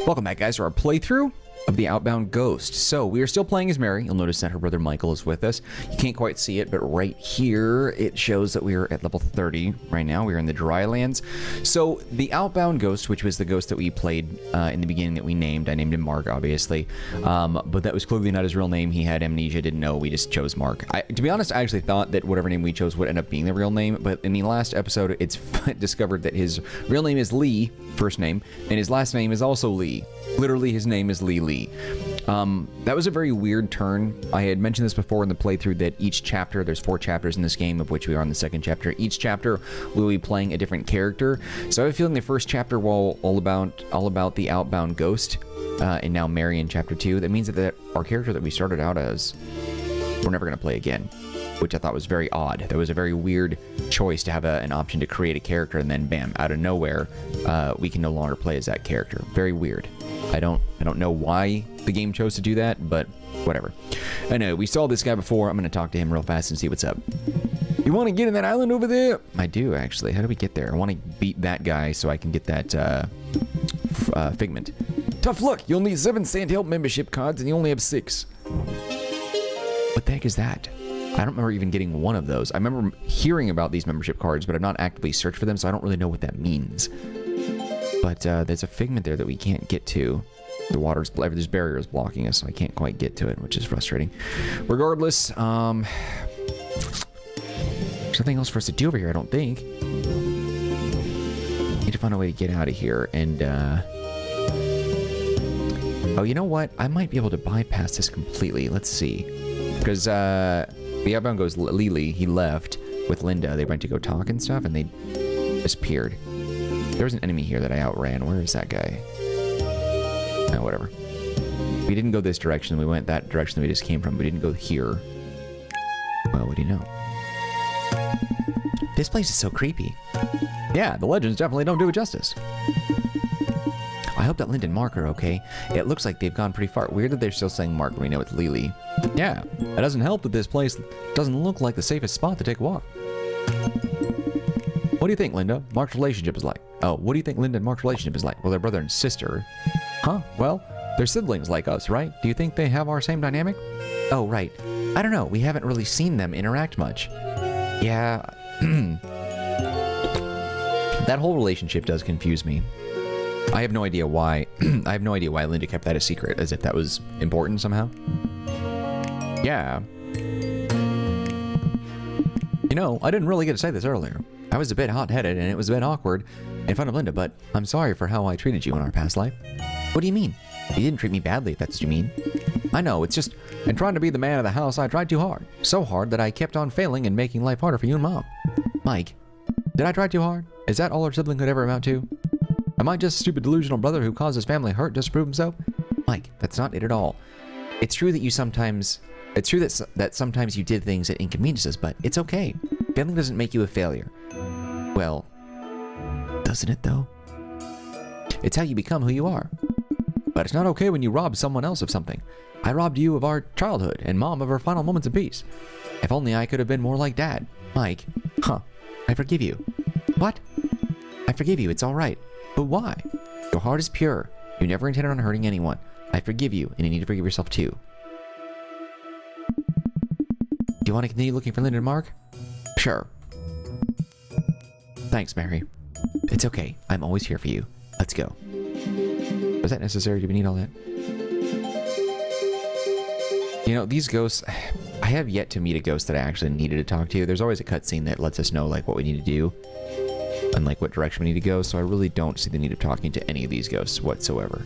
Welcome back, guys, to our playthrough of the Outbound Ghost. So we are still playing as Mary. You'll notice that her brother Michael is with us. You can't quite see it, but right here it shows that we are at level 30 right now. We are in the Drylands. So the Outbound Ghost, which was the ghost that we played in the beginning that we named. I named him Mark, obviously. But that was clearly not his real name. He had amnesia, didn't know. We just chose Mark. To be honest, I actually thought that whatever name we chose would end up being the real name. But in the last episode, it's discovered that his real name is Lee, first name, and his last name is also Lee. Literally, his name is Lee. That was a very weird turn. I had mentioned this before in the playthrough that each chapter, there's 4 chapters in this game, of which we are on the second chapter. Each chapter we'll be playing a different character. So I have a feeling the first chapter will all about the Outbound Ghost, and now Mary in chapter 2. That means that our character that we started out as, we're never going to play again, which I thought was very odd. That was a very weird choice to have an option to create a character, and then bam, out of nowhere, we can no longer play as that character. Very weird. I don't know why the game chose to do that, but whatever. Anyway, we saw this guy before. I'm going to talk to him real fast and see what's up. You want to get in that island over there? I do, actually. How do we get there? I want to beat that guy so I can get that figment. Tough luck. You'll need 7 Sandhill membership cards, and you only have 6. What the heck is that? I don't remember even getting one of those. I remember hearing about these membership cards, but I've not actively searched for them, so I don't really know what that means. But there's a figment there that we can't get to. The water's, there's barriers blocking us, so I can't quite get to it, which is frustrating. Regardless, there's nothing else for us to do over here, I don't think. Need to find a way to get out of here, and oh, you know what? I might be able to bypass this completely. Let's see. Because the Outbound goes Lily, he left with Linda. They went to go talk and stuff, and they disappeared. There was an enemy here that I outran. Where is that guy? Oh, whatever. We didn't go this direction. We went that direction that we just came from. We didn't go here. Well, what do you know? This place is so creepy. Yeah, the legends definitely don't do it justice. I hope that Linda and Mark are okay. It looks like they've gone pretty far. Weird that they're still saying Mark when we know it's Lily. Yeah, it doesn't help that this place doesn't look like the safest spot to take a walk. What do you think, Linda? Mark's relationship is like? Oh, what do you think Linda and Mark's relationship is like? Well, they're brother and sister. Huh? Well, they're siblings like us, right? Do you think they have our same dynamic? Oh, right. I don't know. We haven't really seen them interact much. Yeah. That whole relationship does confuse me. I have no idea why. I have no idea why Linda kept that a secret, as if that was important somehow. Yeah. You know, I didn't really get to say this earlier. I was a bit hot-headed, and it was a bit awkward in front of Linda, but I'm sorry for how I treated you in our past life. What do you mean? You didn't treat me badly, if that's what you mean. I know, it's just, in trying to be the man of the house, I tried too hard. So hard that I kept on failing and making life harder for you and Mom. Mike, did I try too hard? Is that all our sibling could ever amount to? Am I just a stupid delusional brother who caused his family hurt just to prove himself? Mike, that's not it at all. It's true that that sometimes you did things that inconvenience us, but it's okay. Failing doesn't make you a failure. Well, doesn't it though? It's how you become who you are. But it's not okay when you rob someone else of something. I robbed you of our childhood and Mom of her final moments of peace. If only I could have been more like Dad. Mike, I forgive you. What? I forgive you, it's all right. But why? Your heart is pure. You never intended on hurting anyone. I forgive you, and you need to forgive yourself too. Do you want to continue looking for Linda and Mark? Sure. Thanks, Mary. It's okay. I'm always here for you. Let's go. Was that necessary? Do we need all that? You know, these ghosts... I have yet to meet a ghost that I actually needed to talk to. There's always a cutscene that lets us know, like, what we need to do and, like, what direction we need to go, so I really don't see the need of talking to any of these ghosts whatsoever.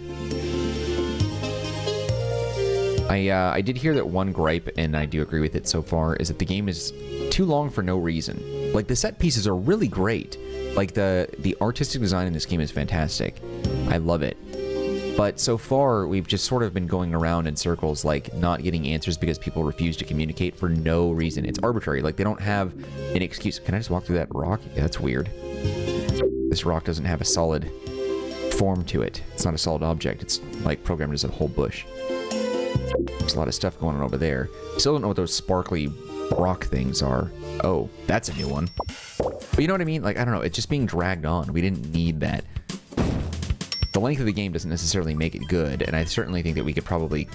I did hear that one gripe, and I do agree with it so far, is that the game is too long for no reason. Like, the set pieces are really great. Like, the artistic design in this game is fantastic. I love it. But so far, we've just sort of been going around in circles, like, not getting answers because people refuse to communicate for no reason. It's arbitrary. Like, they don't have an excuse. Can I just walk through that rock? Yeah, that's weird. This rock doesn't have a solid form to it. It's not a solid object. It's, like, programmed as a whole bush. There's a lot of stuff going on over there. Still don't know what those sparkly rock things are. Oh, that's a new one. But you know what I mean? Like, I don't know. It's just being dragged on. We didn't need that. The length of the game doesn't necessarily make it good, and I certainly think that we could probably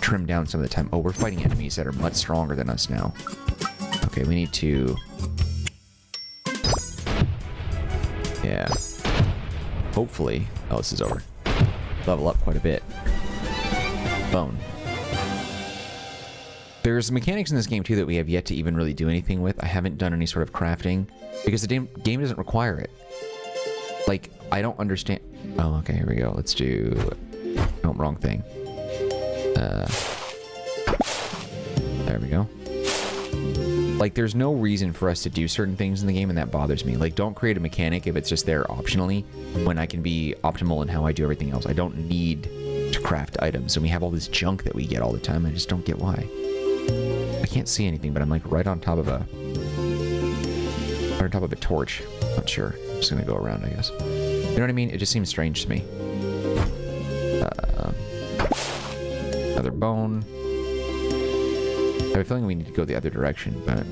trim down some of the time. Oh, we're fighting enemies that are much stronger than us now. Okay, we need to... Yeah. Hopefully... Oh, this is over. Level up quite a bit. Bone. There's mechanics in this game, too, that we have yet to even really do anything with. I haven't done any sort of crafting, because the game doesn't require it. Like, I don't understand... Oh, okay, here we go. Let's do... Oh, wrong thing. There we go. Like, there's no reason for us to do certain things in the game, and that bothers me. Like, don't create a mechanic if it's just there optionally, when I can be optimal in how I do everything else. I don't need to craft items, and we have all this junk that we get all the time. I just don't get why. I can't see anything, but I'm like right on top of a... Right on top of a torch. Not sure. I'm just gonna go around, I guess. You know what I mean? It just seems strange to me. Another bone. I have a feeling we need to go the other direction, but...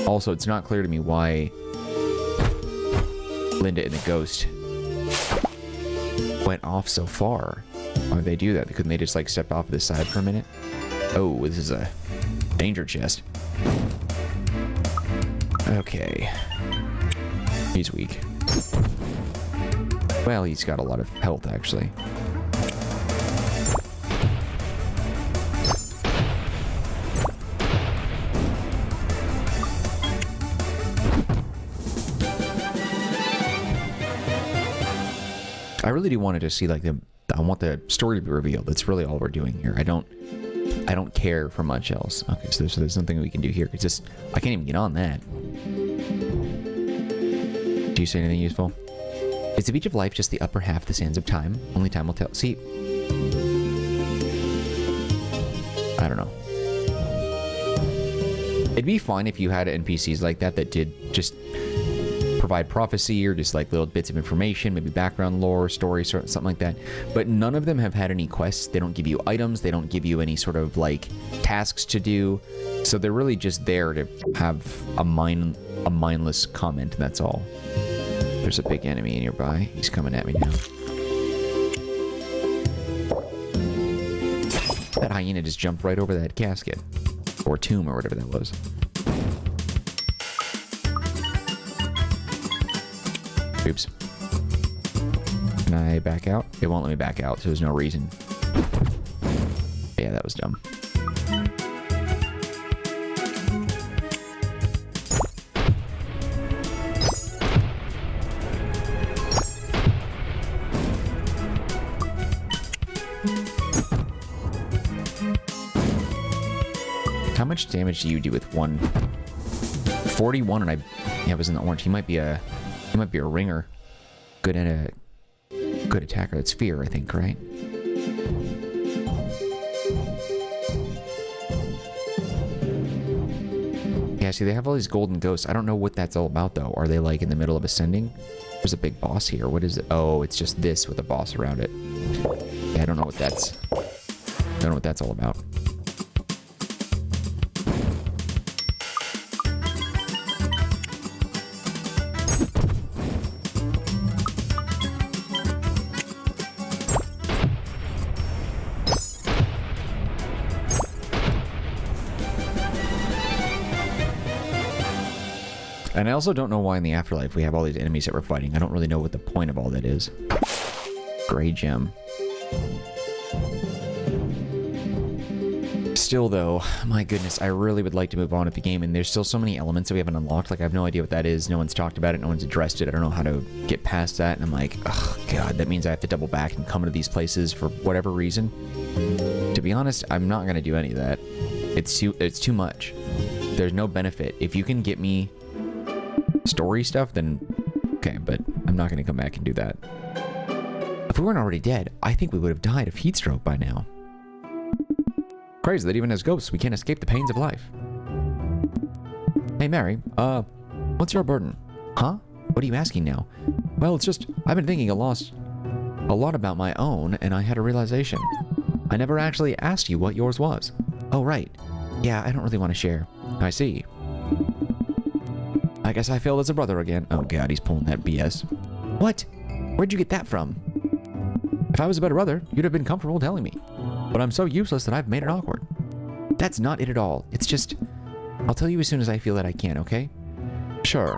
Also, it's not clear to me why Linda and the ghost went off so far. Why would they do that? Couldn't they just, like, step off to the side for a minute? Oh, this is a danger chest. Okay. He's weak. Well, he's got a lot of health, actually. I really do want to just see, like, I want the story to be revealed. That's really all we're doing here. I don't care for much else. Okay, so there's nothing we can do here. It's just, I can't even get on that. Do you say anything useful? Is the beach of life just the upper half of the sands of time? Only time will tell. See, I don't know. It'd be fine if you had NPCs like that that did just provide prophecy or just like little bits of information, maybe background lore, story, something like that. But none of them have had any quests. They don't give you items. They don't give you any sort of like tasks to do. So they're really just there to have a mindless comment, and that's all. There's a big enemy nearby. He's coming at me now. That hyena just jumped right over that casket. Or tomb, or whatever that was. Oops. Can I back out? It won't let me back out, so there's no reason. Yeah, that was dumb. How much damage do you do with one? 41, and yeah, it was in the orange. He might be a ringer. Good attacker. That's fear, I think, right? Yeah, see, they have all these golden ghosts. I don't know what that's all about, though. Are they, like, in the middle of ascending? There's a big boss here. What is it? Oh, it's just this with a boss around it. Yeah, I don't know what that's... I don't know what that's all about. And I also don't know why in the afterlife we have all these enemies that we're fighting. I don't really know what the point of all that is. Gray gem. Still, though, my goodness, I really would like to move on with the game, and there's still so many elements that we haven't unlocked. Like, I have no idea what that is. No one's talked about it. No one's addressed it. I don't know how to get past that, and I'm like, oh, God, that means I have to double back and come to these places for whatever reason. To be honest, I'm not going to do any of that. It's too much. There's no benefit. If you can get me story stuff, then okay, but I'm not going to come back and do that. If we weren't already dead, I think we would have died of heat stroke by now. Crazy that even as ghosts, we can't escape the pains of life. Hey, Mary, what's your burden? Huh? What are you asking now? Well, it's just, I've been thinking a lot about my own, and I had a realization. I never actually asked you what yours was. Oh, right. Yeah, I don't really want to share. I see. I guess I failed as a brother again. Oh, God, he's pulling that BS. What? Where'd you get that from? If I was a better brother, you'd have been comfortable telling me. But I'm so useless that I've made it awkward. That's not it at all. It's just... I'll tell you as soon as I feel that I can, okay? Sure.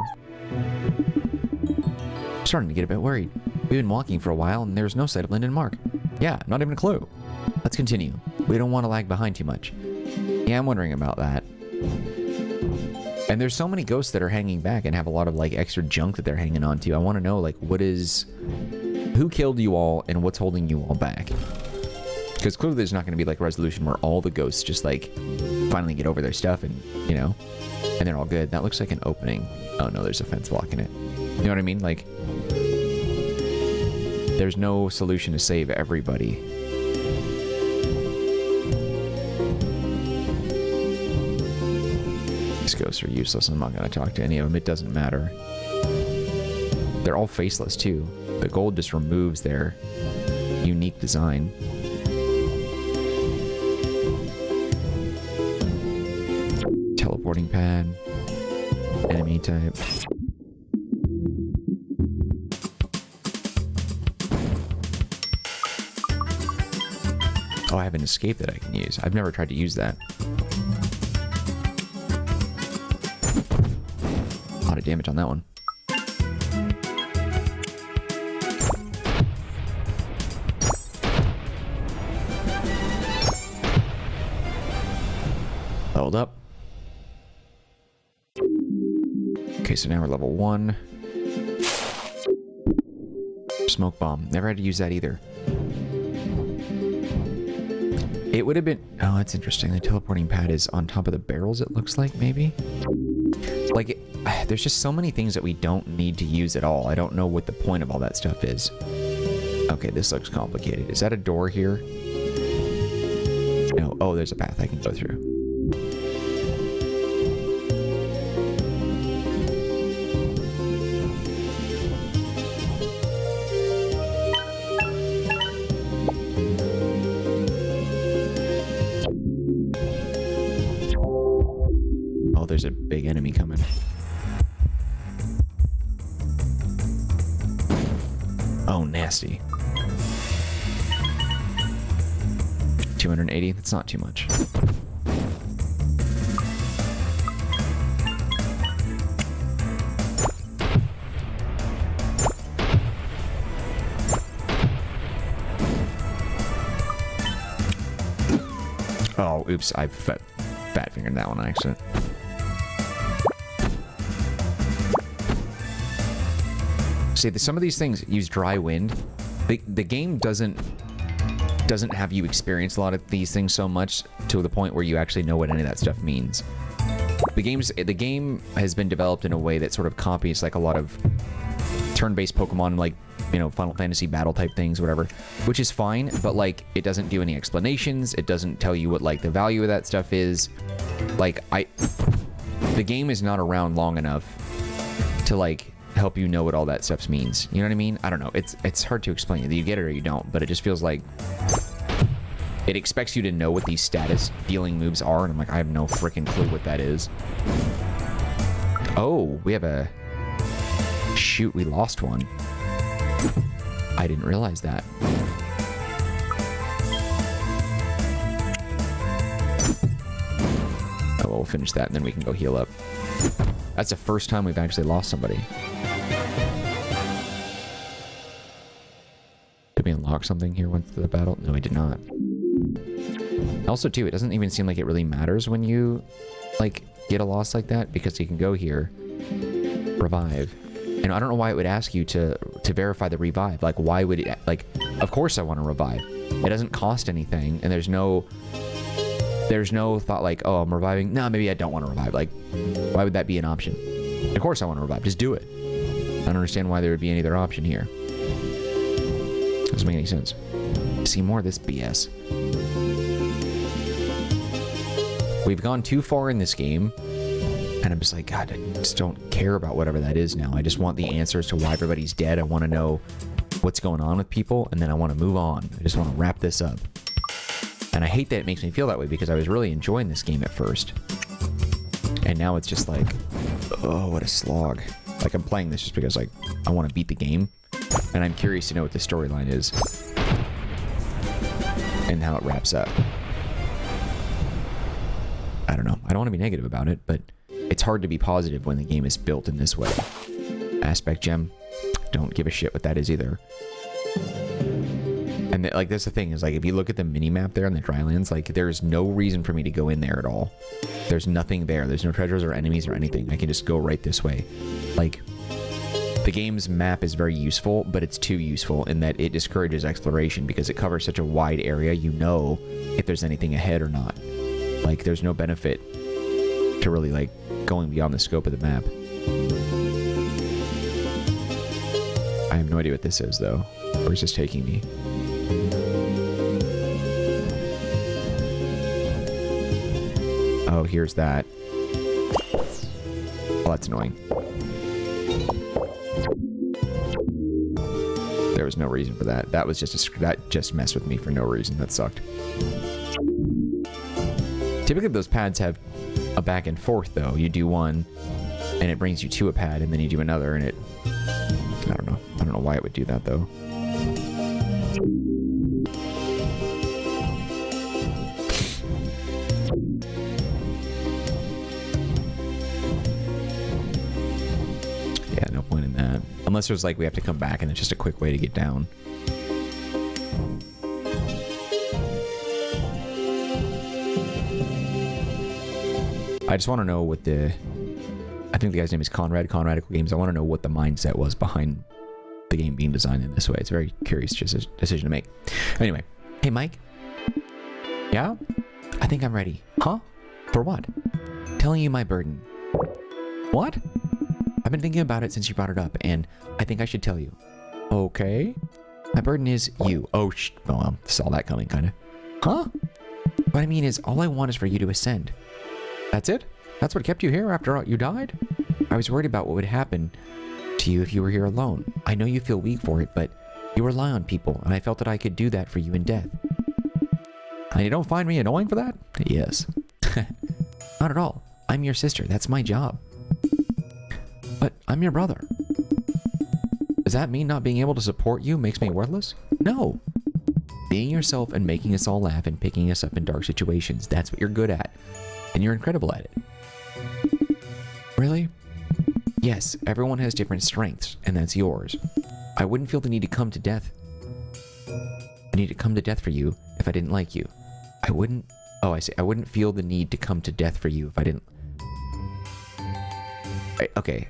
I'm starting to get a bit worried. We've been walking for a while, and there's no sight of Linda and Mark. Yeah, not even a clue. Let's continue. We don't want to lag behind too much. Yeah, I'm wondering about that. And there's so many ghosts that are hanging back and have a lot of, like, extra junk that they're hanging on to. I want to know, like, what is... Who killed you all, and what's holding you all back? Because clearly there's not going to be, like, a resolution where all the ghosts just, like, finally get over their stuff and, you know, and they're all good. That looks like an opening. Oh, no, there's a fence blocking it. You know what I mean? Like, there's no solution to save everybody. These ghosts are useless. I'm not going to talk to any of them. It doesn't matter. They're all faceless, too. The gold just removes their unique design. Teleporting pad. Enemy type. Oh, I have an escape that I can use. I've never tried to use that. A lot of damage on that one. Leveled up. Okay, so now we're level 1. Smoke bomb. Never had to use that either. It would have been... Oh, that's interesting. The teleporting pad is on top of the barrels, it looks like, maybe? Like, there's just so many things that we don't need to use at all. I don't know what the point of all that stuff is. Okay, this looks complicated. Is that a door here? No. Oh, there's a path I can go through. There's a big enemy coming. Oh, nasty. 280? That's not too much. Oh, oops. I fat fingered that one on accident. See, some of these things use dry wind. The game doesn't have you experience a lot of these things so much to the point where you actually know what any of that stuff means. The game has been developed in a way that sort of copies like a lot of turn-based Pokemon, like, you know, Final Fantasy battle type things, whatever, which is fine, but like it doesn't do any explanations. It doesn't tell you what like the value of that stuff is. Like the game is not around long enough to like help you know what all that stuff means. You know what I mean? I don't know. It's hard to explain. Either you get it or you don't, but it just feels like it expects you to know what these status dealing moves are, and I'm like, I have no freaking clue what that is. Oh, we have a... Shoot, we lost one. I didn't realize that. Oh, well, we'll finish that and then we can go heal up. That's the first time we've actually lost somebody. Did we unlock something here once through the battle? No, we did not. Also, too, it doesn't even seem like it really matters when you, like, get a loss like that, because you can go here, revive. And I don't know why it would ask you to verify the revive. Like, why would it... Like, of course I want to revive. It doesn't cost anything, and there's no thought like, oh, I'm reviving. No, maybe I don't want to revive. Like, why would that be an option? Of course I want to revive. Just do it. I don't understand why there would be any other option here. Doesn't make any sense. See more of this BS. We've gone too far in this game, and I'm just like, God, I just don't care about whatever that is now. I just want the answers to why everybody's dead. I want to know what's going on with people, and then I want to move on. I just want to wrap this up. And I hate that it makes me feel that way, because I was really enjoying this game at first. And now it's just like, oh, what a slog. Like, I'm playing this just because, like, I want to beat the game. And I'm curious to know what the storyline is. And how it wraps up. I don't know. I don't want to be negative about it, but it's hard to be positive when the game is built in this way. Aspect gem. Don't give a shit what that is either. And like, that's the thing is, like, if you look at the mini map there on the Drylands, like, there's no reason for me to go in there at all. There's nothing there. There's no treasures or enemies or anything. I can just go right this way. Like, the game's map is very useful, but it's too useful in that it discourages exploration because it covers such a wide area. You know if there's anything ahead or not. Like, there's no benefit to really, like, going beyond the scope of the map. I have no idea what this is, though. Where's this taking me? Oh, here's that. Oh, that's annoying. There was no reason for that. That was just that just messed with me for no reason. That sucked. Typically, those pads have a back and forth, though. You do one, and it brings you to a pad, and then you do another, and it... I don't know. I don't know why it would do that, though. Yeah, no point in that. Unless there's like we have to come back and it's just a quick way to get down. I just want to know what the... I think the guy's name is Conradical Games. I want to know what the mindset was behind the game being designed in this way. It's a very curious decision to make. Anyway. Hey, Mike? Yeah? I think I'm ready. Huh? For what? Telling you my burden. What? I've been thinking about it since you brought it up, and I think I should tell you. Okay. My burden is you. Oh, well, saw that coming, kind of. Huh? What I mean is, all I want is for you to ascend. That's it? That's what kept you here after you died? I was worried about what would happen to you if you were here alone. I know you feel weak for it, but you rely on people, and I felt that I could do that for you in death. And you don't find me annoying for that? Yes. Not at all. I'm your sister. That's my job. But I'm your brother. Does that mean not being able to support you makes me worthless? No. Being yourself and making us all laugh and picking us up in dark situations, that's what you're good at. And you're incredible at it. Really? Yes, everyone has different strengths, and that's yours. I wouldn't feel the need to come to death. I need to come to death for you if I didn't like you. I wouldn't... Oh, I see. I wouldn't feel the need to come to death for you if I didn't... Okay.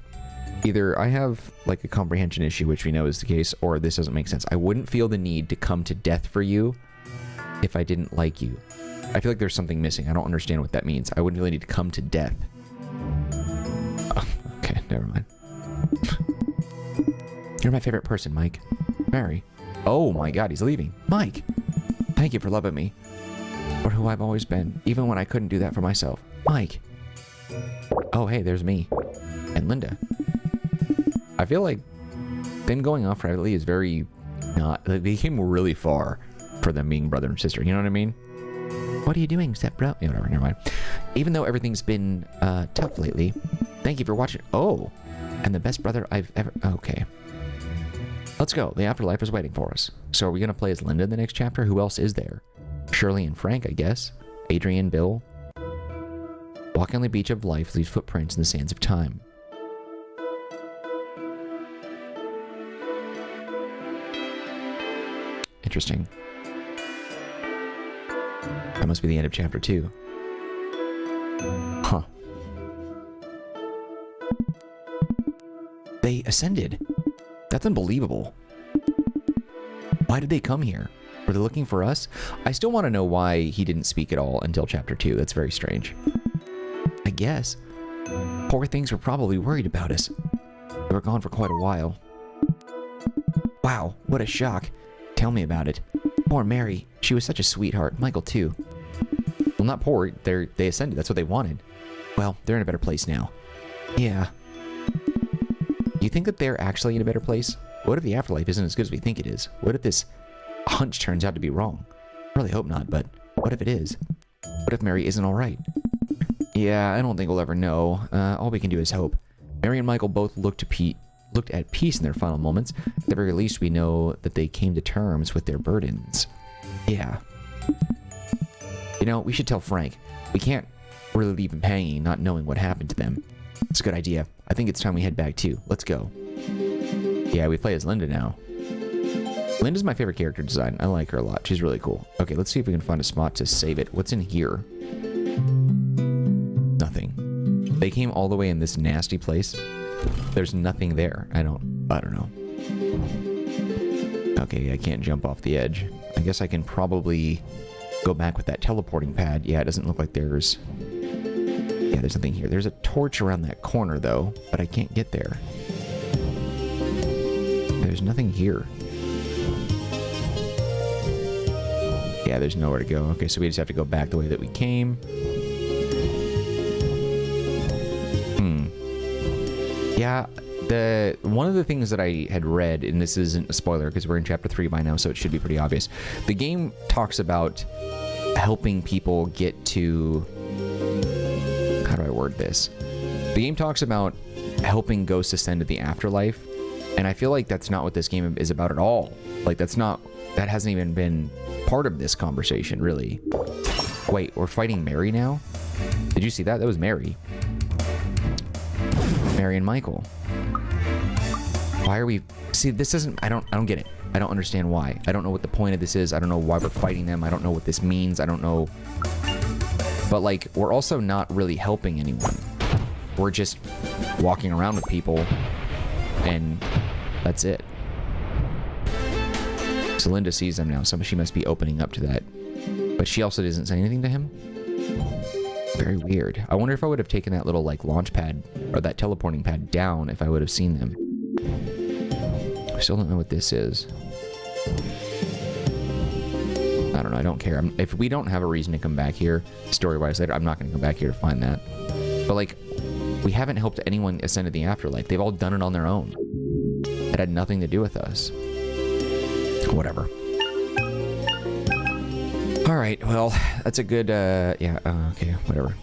Either I have, like, a comprehension issue, which we know is the case, or this doesn't make sense. I wouldn't feel the need to come to death for you if I didn't like you. I feel like there's something missing. I don't understand what that means. I wouldn't really need to come to death. Oh, okay, never mind. You're my favorite person, Mike. Mary. Oh my god, he's leaving. Mike! Thank you for loving me. For who I've always been, even when I couldn't do that for myself. Mike! Oh, hey, there's me. And Linda. I feel like them going off privately is very not... They came really far for them being brother and sister, you know what I mean? What are you doing, Step-Bro? Yeah, whatever, never mind. Even though everything's been tough lately, thank you for watching. Oh, and the best brother I've ever... Okay. Let's go. The afterlife is waiting for us. So are we going to play as Linda in the next chapter? Who else is there? Shirley and Frank, I guess. Adrian, Bill. Walking on the beach of life leaves footprints in the sands of time. Interesting. That must be the end of chapter 2. Huh. They ascended. That's unbelievable. Why did they come here? Were they looking for us? I still want to know why he didn't speak at all until chapter 2. That's very strange. I guess. Poor things were probably worried about us. They were gone for quite a while. Wow, what a shock. Tell me about it. Poor Mary. She was such a sweetheart. Michael, too. Well, not poor. They ascended. That's what they wanted. Well, they're in a better place now. Yeah. You think that they're actually in a better place? What if the afterlife isn't as good as we think it is? What if this hunch turns out to be wrong? I really hope not, but what if it is? What if Mary isn't all right? Yeah, I don't think we'll ever know. All we can do is hope. Mary and Michael both look to looked at peace in their final moments. At the very least, we know that they came to terms with their burdens. Yeah. You know, we should tell Frank. We can't really leave him hanging, not knowing what happened to them. It's a good idea. I think it's time we head back too. Let's go. Yeah, we play as Linda now. Linda's my favorite character design. I like her a lot. She's really cool. Okay, let's see if we can find a spot to save it. What's in here? Nothing. They came all the way in this nasty place. There's nothing there. I don't know. Okay, I can't jump off the edge. I guess I can probably go back with that teleporting pad. Yeah, it doesn't look like there's... Yeah, there's nothing here. There's a torch around that corner, though, but I can't get there. There's nothing here. Yeah, there's nowhere to go. Okay, so we just have to go back the way that we came. Yeah, one of the things that I had read, and this isn't a spoiler because we're in chapter 3 by now, so it should be pretty obvious. The game talks about helping people get to... How do I word this? The game talks about helping ghosts ascend to the afterlife, and I feel like that's not what this game is about at all. Like, that hasn't even been part of this conversation, really. Wait, we're fighting Mary now? Did you see that? That was Mary. Mary and Michael. Why are we... See, this isn't... I don't get it. I don't understand why. I don't know what the point of this is. I don't know why we're fighting them. I don't know what this means. I don't know... But, like, we're also not really helping anyone. We're just walking around with people, and that's it. So Linda sees them now, so she must be opening up to that. But she also doesn't say anything to him? Very weird. I wonder if I would have taken that little, like, launch pad, or that teleporting pad down if I would have seen them. I still don't know what this is. I don't know. I don't care. If we don't have a reason to come back here, story-wise later, I'm not going to come back here to find that. But, like, we haven't helped anyone ascend to the afterlife. They've all done it on their own. It had nothing to do with us. Whatever. All right. Well, that's a good, okay, whatever.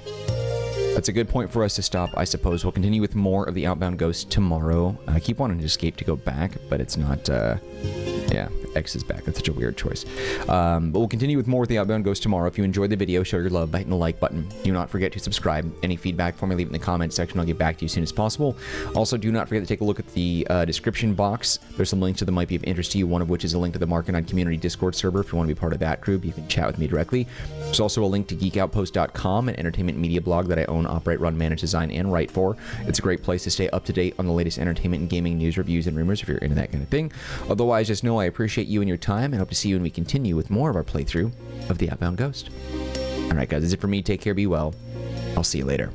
That's a good point for us to stop, I suppose. We'll continue with more of the Outbound Ghost tomorrow. I keep wanting to escape to go back, but it's not, yeah, X is back. That's such a weird choice. But we'll continue with more with the Outbound Ghost tomorrow. If you enjoyed the video, show your love by hitting the like button. Do not forget to subscribe. Any feedback for me, leave it in the comments section. I'll get back to you as soon as possible. Also, do not forget to take a look at the description box. There's some links that might be of interest to you, one of which is a link to the Marcanine community Discord server. If you want to be part of that group, you can chat with me directly. There's also a link to geekoutpost.com, an entertainment media blog that I own, operate, run, manage, design, and write for. It's a great place to stay up to date on the latest entertainment and gaming news, reviews, and rumors if you're into that kind of thing. Otherwise, just know I appreciate you and your time, and hope to see you when we continue with more of our playthrough of the Outbound Ghost. Alright guys, that's it for me. Take care, be well. I'll see you later.